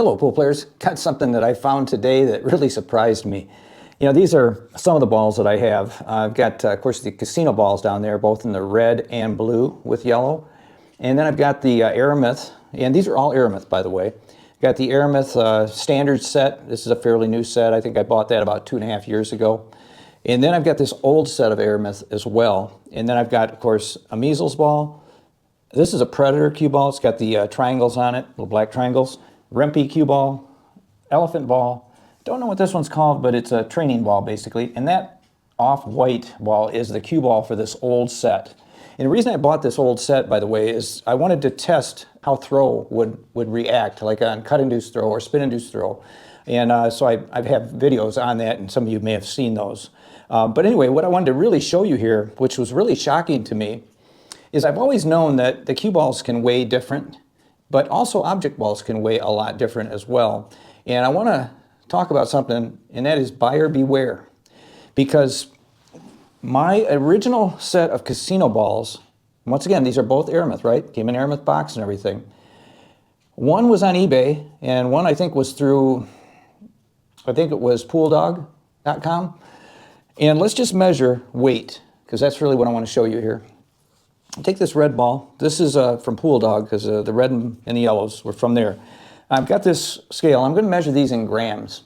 Hello, pool players. Got something that I found today that really surprised me. You know, these are some of the balls that I have. I've got, of course, the casino balls down there, both in the red and blue with yellow. And then I've got the Aramith, and these are all Aramith, by the way. Got the Aramith standard set. This is a fairly new set. I think I bought that about 2.5 years ago. And then I've got this old set of Aramith as well. And then I've got, of course, a measles ball. This is a Predator cue ball. It's got the triangles on it, little black triangles. Rempe cue ball, elephant ball. Don't know what this one's called, but it's a training ball basically. And that off-white ball is the cue ball for this old set. And the reason I bought this old set, by the way, is I wanted to test how throw would react, like on cut-induced throw or spin-induced throw. And so I have videos on that, and some of you may have seen those. But anyway, what I wanted to really show you here, which was really shocking to me, is I've always known that the cue balls can weigh different, but also object balls can weigh a lot different as well. And I want to talk about something, and that is buyer beware. Because my original set of casino balls, once again, these are both Aramith, right? Came in Aramith box and everything. One was on eBay, and one I think was through, I think it was pooldog.com. And let's just measure weight, because that's really what I want to show you here. Take this red ball. This is from Pool Dog, because the red and the yellows were from there. I've got this scale. I'm going to measure these in grams.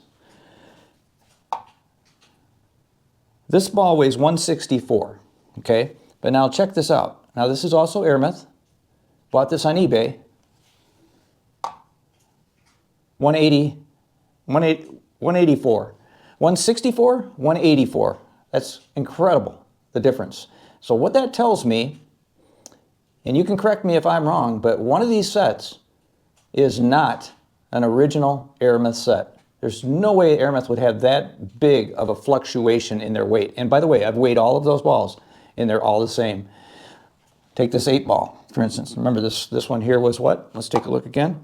This ball weighs 164, okay? But now check this out. Now this is also Aramith. Bought this on eBay. 184. 164, 184. That's incredible, the difference. So what that tells me, and you can correct me if I'm wrong, but one of these sets is not an original Aramith set. There's no way Aramith would have that big of a fluctuation in their weight. And by the way, I've weighed all of those balls, and they're all the same. Take this 8 ball, for instance. Remember this one here was what? Let's take a look again.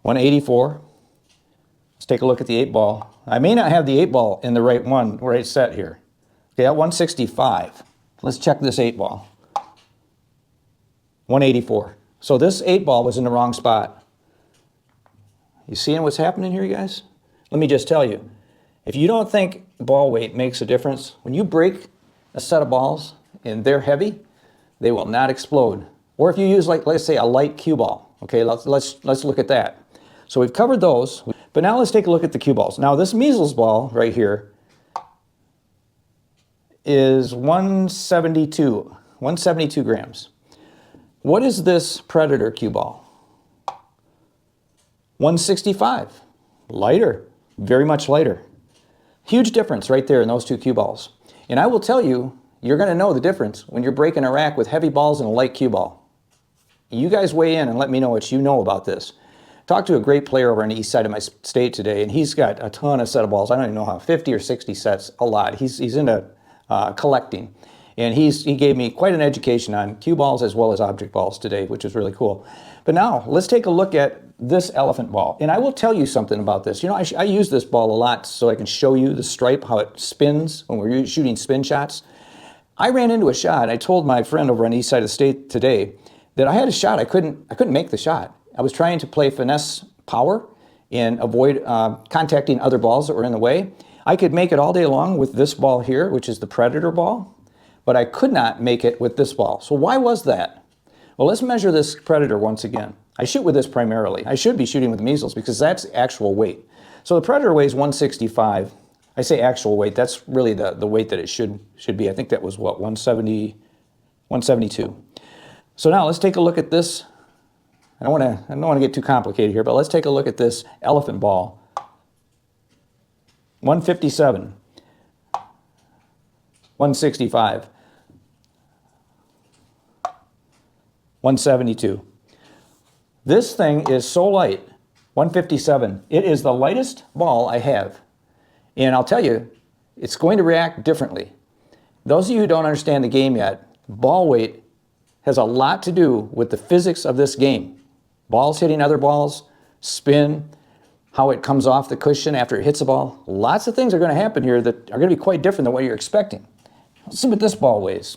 184. Let's take a look at the 8 ball. I may not have the 8 ball in the right set here. Okay, at 165. Let's check this 8 ball. 184. So this 8 ball was in the wrong spot. You seeing what's happening here, you guys? Let me just tell you, if you don't think ball weight makes a difference, when you break a set of balls and they're heavy, they will not explode. Or if you use, like, let's say a light cue ball. Okay, let's look at that. So we've covered those, but now let's take a look at the cue balls. Now this measles ball right here is 172 grams. What is this Predator cue ball? 165. Lighter, very much lighter. Huge difference right there in those two cue balls. And I will tell you, you're going to know the difference when you're breaking a rack with heavy balls and a light cue ball. You guys weigh in and let me know what you know about this. Talked to a great player over on the east side of my state today, and he's got a ton of set of balls. I don't even know how, 50 or 60 sets, a lot. He's into collecting. And he gave me quite an education on cue balls as well as object balls today, which is really cool. But now, let's take a look at this elephant ball. And I will tell you something about this. You know, I use this ball a lot so I can show you the stripe, how it spins when we're shooting spin shots. I ran into a shot. I told my friend over on the east side of the state today that I had a shot. I couldn't make the shot. I was trying to play finesse power and avoid contacting other balls that were in the way. I could make it all day long with this ball here, which is the Predator ball, but I could not make it with this ball. So why was that? Well, let's measure this Predator once again. I shoot with this primarily. I should be shooting with measles because that's actual weight. So the Predator weighs 165. I say actual weight, that's really the weight that it should be. I think that was what, 172. So now let's take a look at this. I don't want to get too complicated here, but let's take a look at this elephant ball. 157. 165. 172. This thing is so light, 157. It is the lightest ball I have. And I'll tell you, it's going to react differently. Those of you who don't understand the game yet, ball weight has a lot to do with the physics of this game. Balls hitting other balls, spin, how it comes off the cushion after it hits a ball. Lots of things are going to happen here that are going to be quite different than what you're expecting. Let's see what this ball weighs.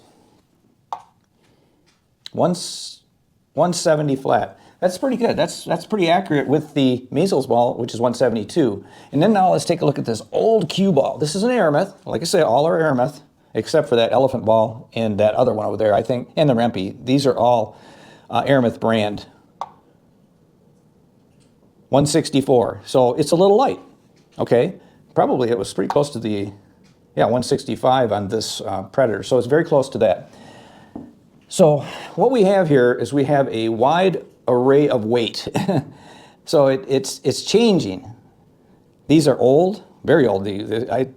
170 flat. That's pretty good. That's pretty accurate with the measles ball, which is 172. And then now let's take a look at this old cue ball. This is an Aramith. Like I say, all are Aramith, except for that elephant ball and that other one over there, I think, and the Rempe. These are all Aramith brand. 164. So it's a little light. Okay. Probably it was pretty close to the, yeah, 165 on this Predator. So it's very close to that. So what we have here is we have a wide array of weight. So it's changing. These are old, very old. I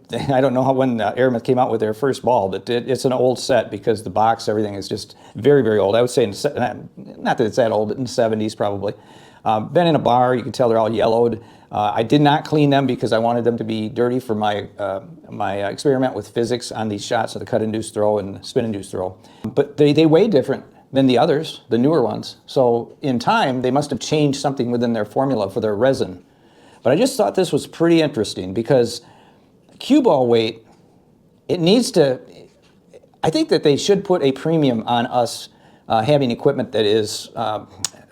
don't know when Aramith came out with their first ball, but it's an old set because the box, everything is just very, very old. I would say, not that it's that old, but in the 70s probably. Been in a bar, you can tell they're all yellowed. I did not clean them because I wanted them to be dirty for my my experiment with physics on these shots of the cut-induced throw and spin-induced throw. But they weigh different than the others, the newer ones. So in time, they must have changed something within their formula for their resin. But I just thought this was pretty interesting because cue ball weight, it needs to, I think that they should put a premium on us having equipment that is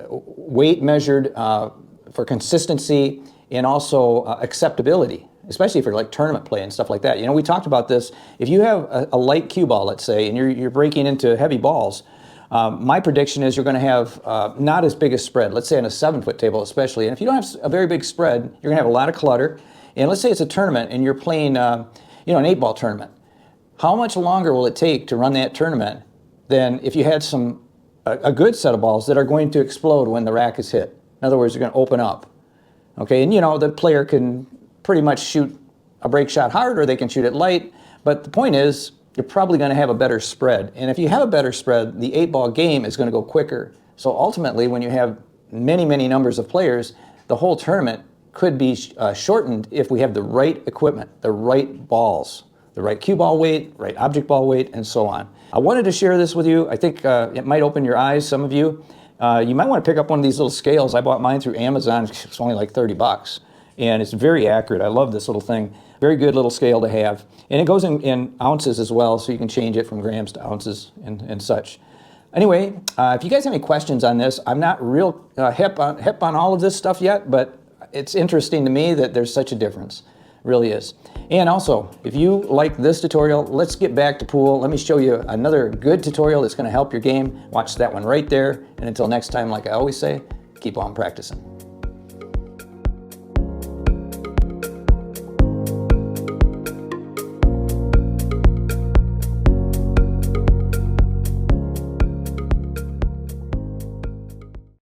weight measured for consistency and also acceptability, especially for like tournament play and stuff like that. You know, we talked about this. If you have a light cue ball, let's say, and you're breaking into heavy balls, my prediction is you're going to have not as big a spread, let's say on a 7-foot table especially. And if you don't have a very big spread, you're going to have a lot of clutter. And let's say it's a tournament and you're playing an 8-ball tournament. How much longer will it take to run that tournament than if you had a good set of balls that are going to explode when the rack is hit? In other words, they're going to open up. Okay, and the player can pretty much shoot a break shot hard or they can shoot it light. But the point is, you're probably going to have a better spread. And if you have a better spread, the 8-ball game is going to go quicker. So ultimately, when you have many, many numbers of players, the whole tournament could be shortened if we have the right equipment, the right balls, the right cue ball weight, right object ball weight, and so on. I wanted to share this with you. I think it might open your eyes, some of you. You might want to pick up one of these little scales. I bought mine through Amazon. It's only like 30 bucks. And it's very accurate. I love this little thing. Very good little scale to have. And it goes in ounces as well, so you can change it from grams to ounces and such. Anyway, if you guys have any questions on this, I'm not real hip on all of this stuff yet, but it's interesting to me that there's such a difference. It really is. And also, if you like this tutorial, let's get back to pool. Let me show you another good tutorial that's going to help your game. Watch that one right there. And until next time, like I always say, keep on practicing.